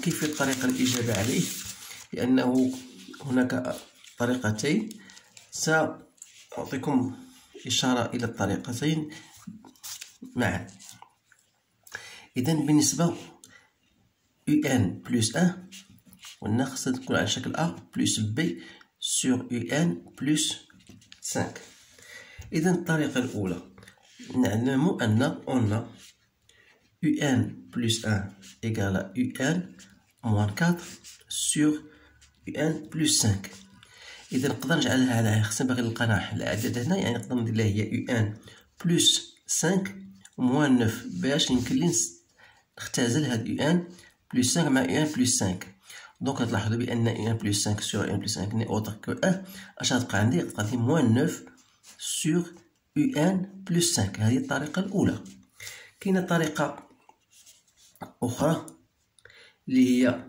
كيف الطريقة الإجابة عليه؟ لأنه هناك طريقتين، سأعطيكم إشارة إلى الطريقتين معا. إذا بالنسبة UN plus 1 قلنا خاصها تكون على شكل A plus B sur UN plus 5. إذا الطريقة الأولى نعلم أن on UN plus 1 égale UN moins 4 sur UN plus 5. إذا نقدر نجعل هذا خصنا باغي نلقى الأعداد هنا، يعني نقدر ندير لها هي UN plus 5 moins 9 باش يمكن لي نختزل هاد UN plus 5 مع UN plus 5. دونك تلاحظوا بأن UN plus 5 sur UN plus 5 n'est autre que 1. اش غتبقى عندي؟ غتبقى عندي moins 9 sur UN plus 5. هذه الطريقة الأولى. كاينة طريقة أخرى اللي هي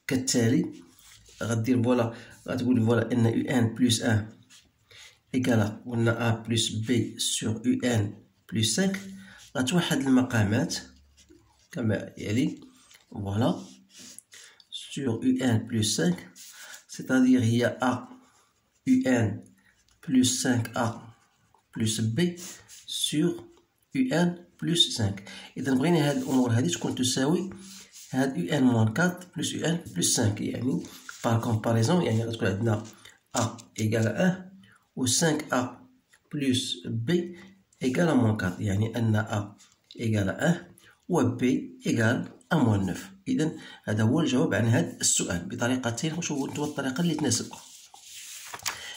كالتالي، غدير فوالا غتقول فوالا أن UN plus 1 إيكالا قلنا A plus B sur UN plus 5. غتوحد المقامات كما يلي فوالا sur UN plus 5 c'est-à-dire هي A UN plus 5A plus B sur UN plus 5. إذا بغينا هاد الأمور هادي تكون تساوي هاد UN moins 4 plus UN plus 5، يعني par comparaison يعني غتكون عندنا A égale 1 و 5A plus B égale moins 4، يعني أن A égale 1 و B égale A moins 9. إذا هذا هو الجواب عن هذا السؤال بطريقتين، وشوفوا انتوا الطريقة اللي تناسبكم.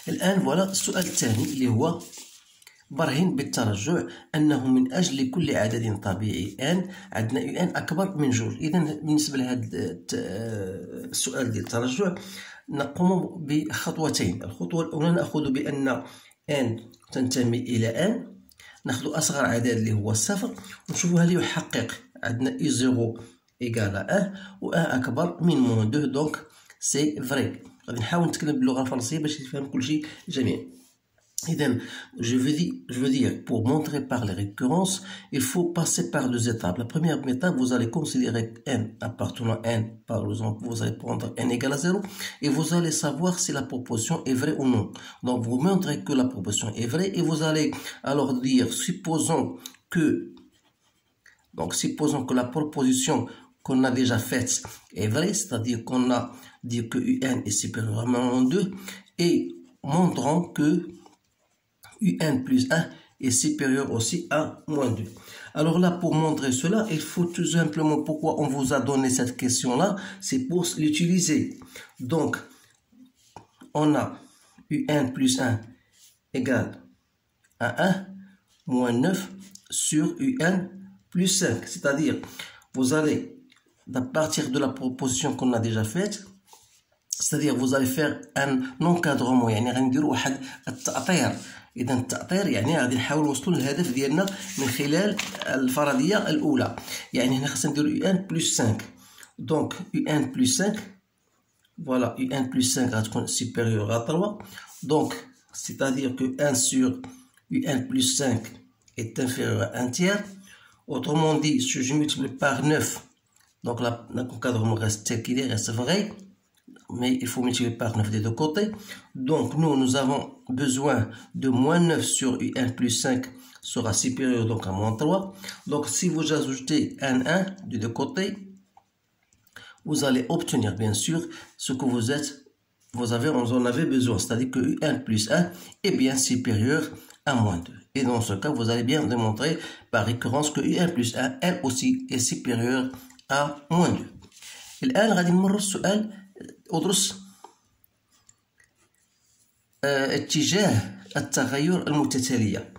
الآن فوالا السؤال الثاني اللي هو برهن بالترجع أنه من أجل كل عدد طبيعي n عندنا n أكبر من جوج. إذا بالنسبة لهذا السؤال ديال الترجع نقوم بخطوتين. الخطوة الأولى نأخذ بأن n تنتمي إلى n، ناخذ أصغر عدد اللي هو الصفر ونشوفوا هل يحقق. عندنا I0 إيكال 1 و 1 أكبر من موان 2، دونك سي فري. غادي نحاول نتكلم باللغة الفرنسية باش يفهم كلشي جميعا. إذا je veux dire pour montrer par les récurrences il faut passer par deux étapes. La première étape, vous allez considérer n appartenant à n, par exemple vous allez prendre n égale à 0 et vous allez savoir si la proposition est vraie ou non. Donc vous montrez que la proposition est vraie et vous allez alors dire supposons que la proposition qu'on a déjà faite est vraie, c'est-à-dire qu'on a dit que UN est supérieur à moins 2 et montrons que UN plus 1 est supérieur aussi à moins 2. Alors là, pour montrer cela, il faut tout simplement, pourquoi on vous a donné cette question-là, c'est pour l'utiliser. Donc, on a UN plus 1 égale à 1 moins 9 sur UN plus 5. C'est-à-dire, vous allez, à partir de la proposition qu'on a déjà faite, c'est-à-dire vous allez faire un encadrement، يعني غنديروا واحد التأطير. إذا التأطير يعني غادي نحاولوا نوصلوا للهدف ديالنا من خلال الفرضية الأولى. يعني هنا خاصنا نديروا UN plus 5. دونك UN plus 5 فوالا UN plus 5 غتكون supérieure à 3. Donc c'est-à-dire que 1 sur UN plus 5 est inférieur à 1 tiers. Autrement dit, si je multiplie par 9, donc l'encadrement reste tel qu'il est, reste vrai, mais il faut multiplier par 9 des deux côtés. Donc nous avons besoin de moins 9 sur UN plus 5 sera supérieur donc à moins 3. Donc si vous ajoutez un 1 des deux côtés, vous allez obtenir bien sûr ce que vous en avez besoin, c'est-à-dire que UN plus 1 est bien supérieur à moins 2. Et dans ce cas, vous allez bien démontrer par récurrence que UN plus 1 elle aussi est supérieur à moins 2. الآن غادي نمروا السؤال ادرس اتجاه التغير المتتالية.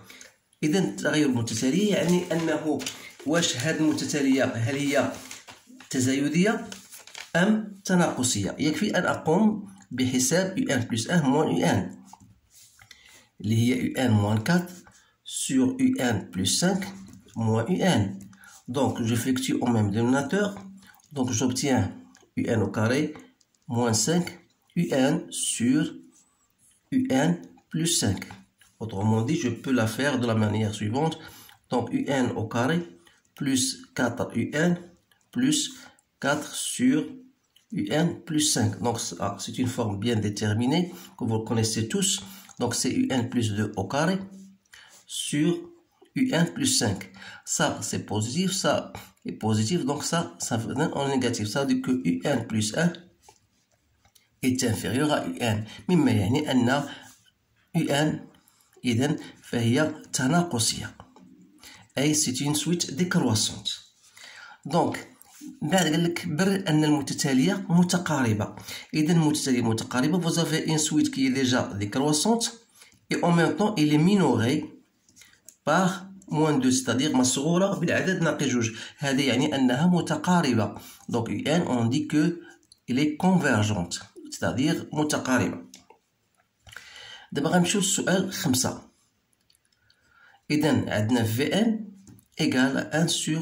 إذا التغير المتتالية يعني أنه واش هذه المتتالية هل هي تزايدية أم تناقصية. يكفي أن أقوم بحساب UN plus 1 moins UN اللي هي UN moins 4 sur UN plus 5 moins UN. Donc j'effectue au même dénominateur, donc j'obtiens UN au carré moins 5 UN sur UN plus 5. Autrement dit, je peux la faire de la manière suivante. Donc UN au carré plus 4 UN plus 4 sur un plus 5. Donc, c'est une forme bien déterminée que vous connaissez tous. Donc, c'est un plus 2 au carré sur un plus 5. Ça, c'est positif. Ça est positif. Donc, ça donne en négatif. Ça veut dire que un plus 1 est inférieur à un. مما يعني أن un إذن فهي تناقصية. أي c'est une suite décroissante. Donc بعد قال لك بر أن المتتالية متقاربة. إذا المتتالية متقاربة vous avez une suite qui est déjà décroissante et en même temps il est minoré par moins 2 c'est-à-dire مصغورة بالعدد ناقص جوج. هذا يعني أنها متقاربة. Donc un on dit que il est convergente c'est-à-dire متقاربة. دابا غنمشيو للسؤال 5. إذا عندنا Vn égale 1 sur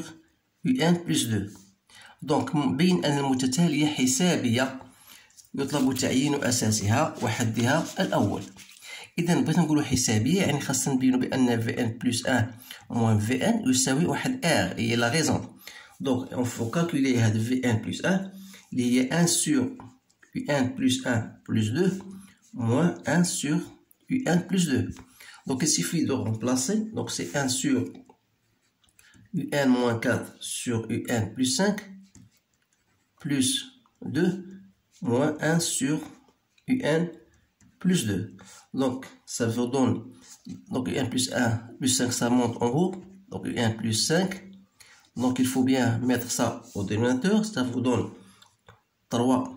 un plus 2. دونك بين أن المتتالية حسابية يطلب تعيين أساسها وحدها الأول. إذا بغيت نقولو حسابية يعني خاصنا نبينو بأن Vn plus 1 moins Vn يساوي واحد R هي لا غيزون. دونك on faut calculer هاد Vn plus 1 اللي هي 1 sur un plus 1 plus 2 moins 1 sur un plus 2. Donc il suffit de remplacer. Donc c'est 1 sur un moins 4 sur un plus 5 plus 2 moins 1 sur un plus 2. Donc ça vous donne donc un plus 1 plus 5 ça monte en haut. Donc un plus 5. Donc il faut bien mettre ça au dénominateur. Ça vous donne 3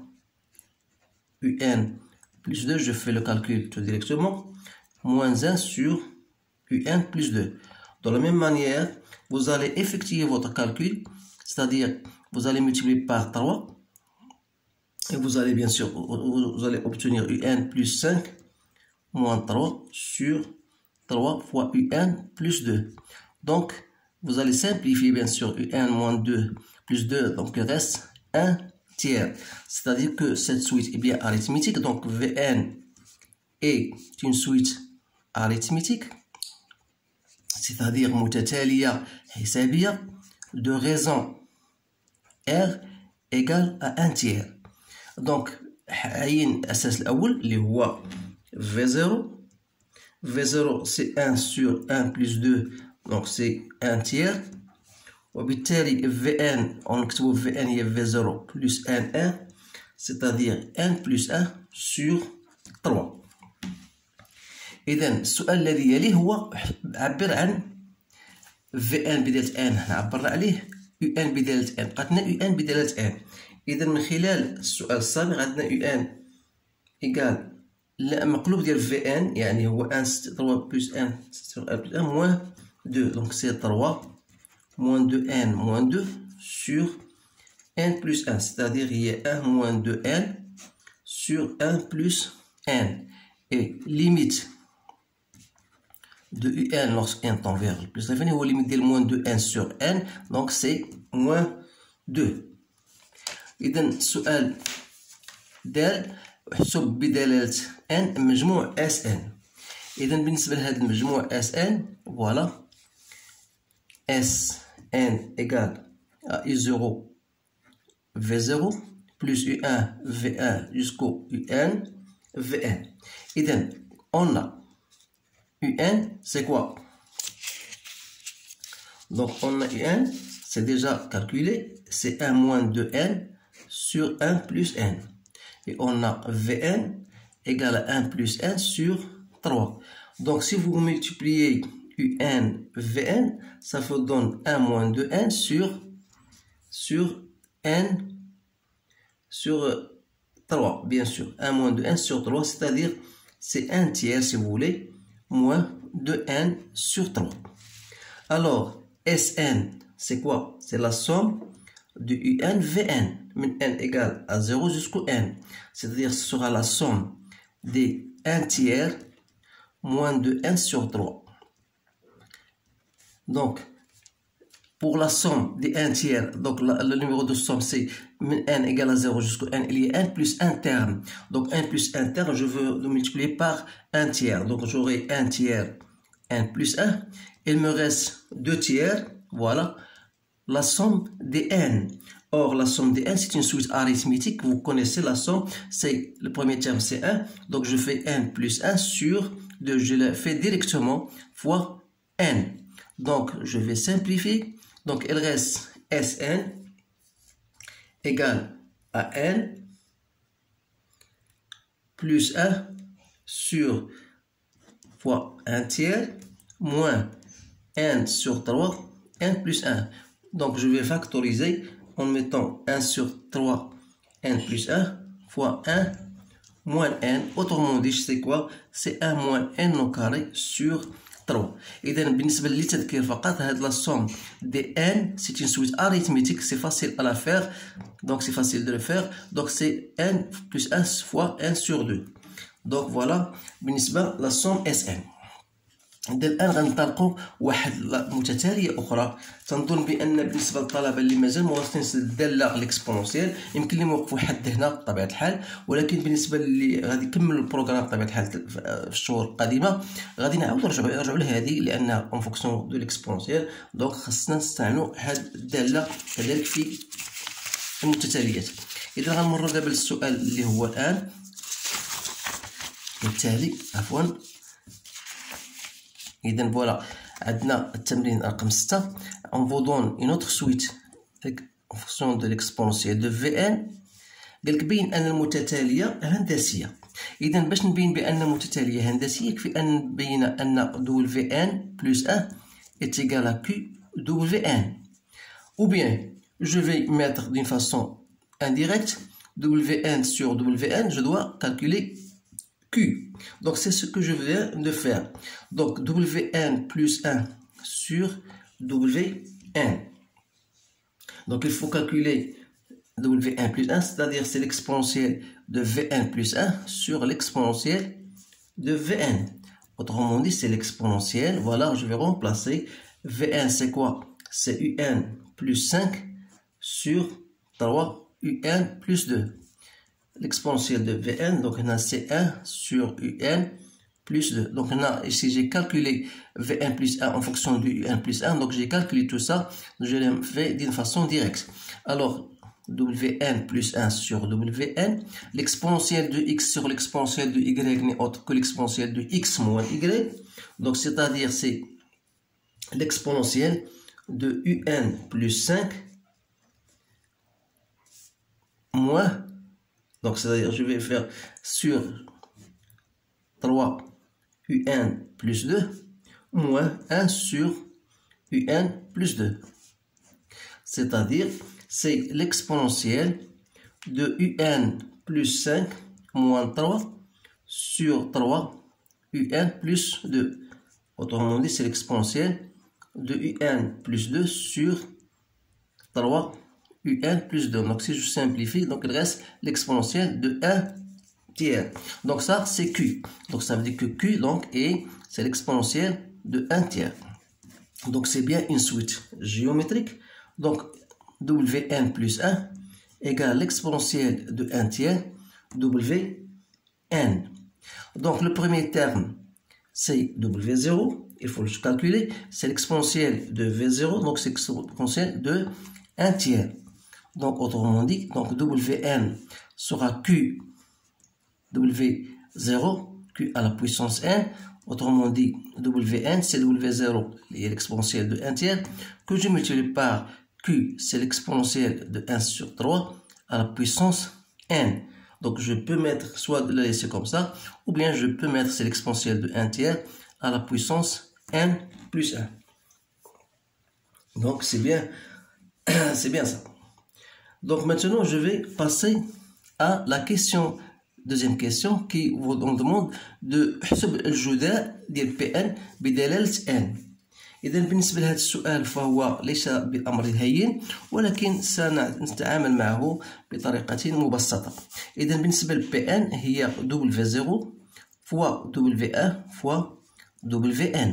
un plus 2. Je fais le calcul tout directement. Moins 1 sur un plus 2. De la même manière, vous allez effectuer votre calcul, c'est-à-dire vous allez multiplier par 3 et vous allez bien sûr vous allez obtenir un plus 5 moins 3 sur 3 fois un plus 2. Donc vous allez simplifier bien sûr un moins 2 plus 2, donc il reste 1 tiers. C'est-à-dire que cette suite est bien arithmétique, donc Vn est une suite arithmétique, c'est-à-dire متتالية حسابية de raison R égale à 1 tiers. Donc عين الأساس الأول اللي هو V0. V0 c'est 1 sur 1 plus 2 donc c'est 1 tiers. وبالتالي Vn on نكتبو Vn هي V0 plus 1R c'est-à-dire 1 plus 1 sur 3. إذا السؤال الذي يليه هو عبر عن Vn بدالة n هنا عبرنا عليه Un بدالة n بقاتنا Un بدالة n. إذا من خلال السؤال السابق عندنا Un إيكال مقلوب ديال Vn يعني هو 1 3 plus 1 sur 1 plus 1 moins 2 donc c'est 3 moins 2n moins 2 sur n plus 1 c'est-à-dire il y a 1 moins 2n sur 1 plus n et limite de un lorsque n tend vers plus l'infini ou limite de moins 2n sur n donc c'est moins 2. إذا السؤال دال احسب بدلالة n مجموع Sn. إذا بالنسبة لهذا المجموع Sn voilà Sn égale à I0 V0 plus U1 V1 jusqu'au UN Vn. إذا on a UN c'est quoi? Donc on a UN c'est déjà calculé, c'est 1 moins 2n sur 1 plus n. Et on a Vn égale à 1 plus n sur 3. Donc si vous multipliez UN Vn, ça vous donne 1 moins 2n sur n sur 3, bien sûr. 1 moins 2n sur 3, c'est-à-dire c'est 1 tiers si vous voulez, moins 2n sur 3. Alors, Sn, c'est quoi? C'est la somme de UN Vn, n égale à 0 jusqu'au n. C'est-à-dire ce sera la somme des 1 tiers moins de n sur 3. Donc, pour la somme des 1 tiers, donc le numéro de somme c'est n égale à 0 jusqu'au n, il y a n plus 1 terme. Donc 1 plus 1 terme, je veux le multiplier par 1 tiers. Donc j'aurai 1 tiers, n plus 1. Il me reste 2 tiers, voilà, la somme des n. Or, la somme des n, c'est une suite arithmétique. Vous connaissez la somme, c'est le premier terme, c'est 1. Donc, je fais n plus 1 sur 2. Je le fais directement fois n. Donc, je vais simplifier. Donc, il reste Sn égale à n plus 1 sur fois 1 tiers moins n sur 3, n plus 1. Donc, je vais factoriser en mettant 1 sur 3, n plus 1 fois 1 moins n. Autrement dit, c'est quoi? C'est 1 moins n au carré sur 3. إذا بالنسبة للتذكير فقط هاد la somme des n, c'est une suite arithmétique, c'est facile à la faire. Donc c'est facile de le faire. Donc c'est n plus 1 fois n sur 2. Donc voilà بالنسبة la somme Sn. الآن غنطلقوا واحد متتالية أخرى. تنظن بأن بالنسبة للطلبة اللي مازال مواصلين الدالة ليكسبونسيال يمكن لهم يوقفوا حد هنا بطبيعة الحال، ولكن بالنسبة اللي غادي يكملوا البروغرام بطبيعة الحال في الشهور القادمة غادي نعاودوا نرجعوا لهذه لأنها اون فونكسيون دو ليكسبونسيال. دونك خاصنا نستعملوا هاد الدالة كذلك في المتتاليات. إذا غنمروا دابا للسؤال اللي هو الآن التالي عفوا. إذا فوالا عندنا التمرين رقم 6. on vous donne une autre suite en fonction de l'exponentielle de Vn. قالك بين أن المتتالية هندسية. إذا باش نبين بأن المتتالية هندسية يكفي أن نبين أن Vn plus 1 est égal à Q Vn. Ou bien je vais mettre d'une façon indirecte Vn sur Vn, je dois calculer Q. Donc c'est ce que je viens de faire. Donc Vn plus 1 sur Vn. Donc il faut calculer Vn plus 1, c'est-à-dire c'est l'exponentielle de Vn plus 1 sur l'exponentielle de Vn. Autrement dit, c'est l'exponentielle. Voilà, je vais remplacer. Vn, c'est quoi? C'est Un plus 5 sur 3 Un plus 2. L'exponentielle de Vn, donc on a C1 sur Un plus 2. Donc on a, ici j'ai calculé Vn plus 1 en fonction du Un plus 1, donc j'ai calculé tout ça, je l'ai fait d'une façon directe. Alors, Wn plus 1 sur Wn, l'exponentielle de x sur l'exponentielle de y n'est autre que l'exponentielle de x moins y, donc c'est-à-dire c'est l'exponentielle de Un plus 5 moins, donc c'est-à-dire je vais faire sur 3 Un plus 2 moins 1 sur Un plus 2. C'est-à-dire c'est l'exponentielle de Un plus 5 moins 3 sur 3 Un plus 2. Autrement dit, c'est l'exponentielle de Un plus 2 sur 3 Un plus 2. Donc si je simplifie, donc il reste l'exponentielle de 1 tiers. Donc ça, c'est Q. Donc ça veut dire que Q, donc, c'est l'exponentielle de 1 tiers. Donc c'est bien une suite géométrique. Donc Wn plus 1 égale l'exponentielle de 1 tiers Wn. Donc le premier terme, c'est W0. Il faut le calculer. C'est l'exponentielle de V0. Donc c'est l'exponentielle de 1 tiers. Donc autrement dit, donc Wn sera Q W0, Q à la puissance n. Autrement dit, Wn, c'est W0, qui est l'exponentielle de 1 tiers, que je multiplie par Q, c'est l'exponentielle de 1 sur 3 à la puissance n. Donc je peux mettre, soit le laisser comme ça, ou bien je peux mettre, c'est l'exponentielle de 1 tiers à la puissance n plus 1. Donc c'est bien ça. Donc maintenant, je vais passer à la question, deuxième question, qui vous demande de حسب الجداء ديال Pn بدلالة n. إذا بالنسبة لهذا السؤال فهو ليس بالأمر الهين، ولكن سنتعامل معه بطريقة مبسطة. إذا بالنسبة ل Pn هي W0 فوا W1 فوا Wn.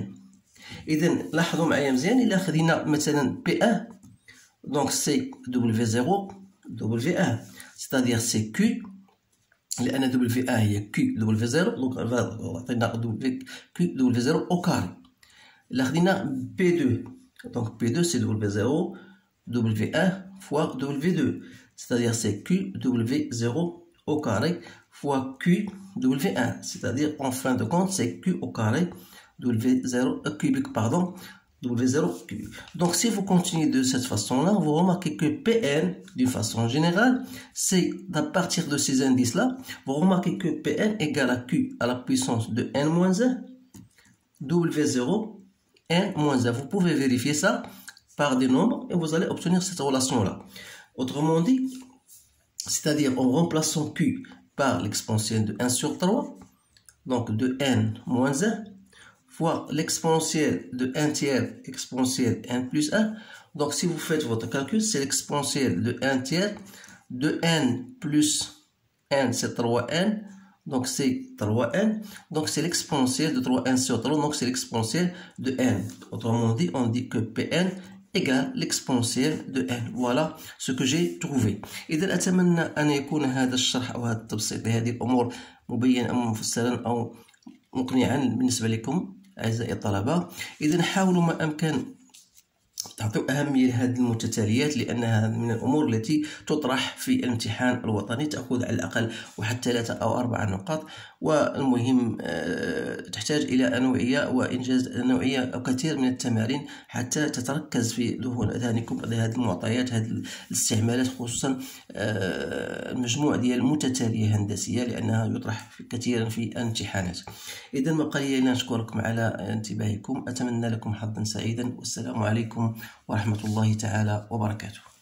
إذا لاحظوا معايا مزيان، إلا خدينا مثلا P1 donc c'est W0 W1, c'est-à-dire c'est Q لأن W1 هي Q W0 donc عطينا Q W0 au carré. إلا خدينا P2 donc P2 c'est W0 W1 fois W2, c'est-à-dire c'est QW0 au carré fois QW1, c'est-à-dire en fin de compte c'est Q au carré W0 cubique, pardon, W0 cubique. Donc si vous continuez de cette façon-là, vous remarquez que Pn, d'une façon générale, c'est à partir de ces indices-là, vous remarquez que Pn égale à Q à la puissance de n-1, W0, n-1. Vous pouvez vérifier ça par des nombres et vous allez obtenir cette relation-là. Autrement dit, c'est-à-dire en remplaçant Q par l'exponentielle de 1 sur 3, donc de n-1, fois l'exponentielle de 1 tiers exponentielle n plus 1. Donc si vous faites votre calcul, c'est l'exponentielle de 1 tiers de n plus n, c'est 3n, donc c'est 3n, donc c'est l'exponentielle de 3n sur 3, donc c'est l'exponentielle de n. Autrement dit, on dit que Pn égale l'exponentielle de n. Voilà ce que j'ai trouvé. إذا أتمنى أن يكون هذا الشرح أو هذا التبسيط لهذه الأمور مبينا أو مفسرا أو مقنعا بالنسبة لكم أعزائي الطلبة. إذا حاولوا ما أمكن تعطوا أهمية لهذه المتتاليات، لأنها من الأمور التي تطرح في الامتحان الوطني، تأخذ على الأقل واحد 3 أو 4 نقاط. والمهم تحتاج إلى نوعية وإنجاز نوعية أو كثير من التمارين حتى تتركز في ذهنكم هذه المعطيات، هذه الاستعمالات، خصوصا المجموع ديال المتتالية الهندسية، لأنها يطرح كثيرا في الامتحانات. إذا ما بقى لي إلا نشكركم على انتباهكم، أتمنى لكم حظا سعيدا، والسلام عليكم ورحمة الله تعالى وبركاته.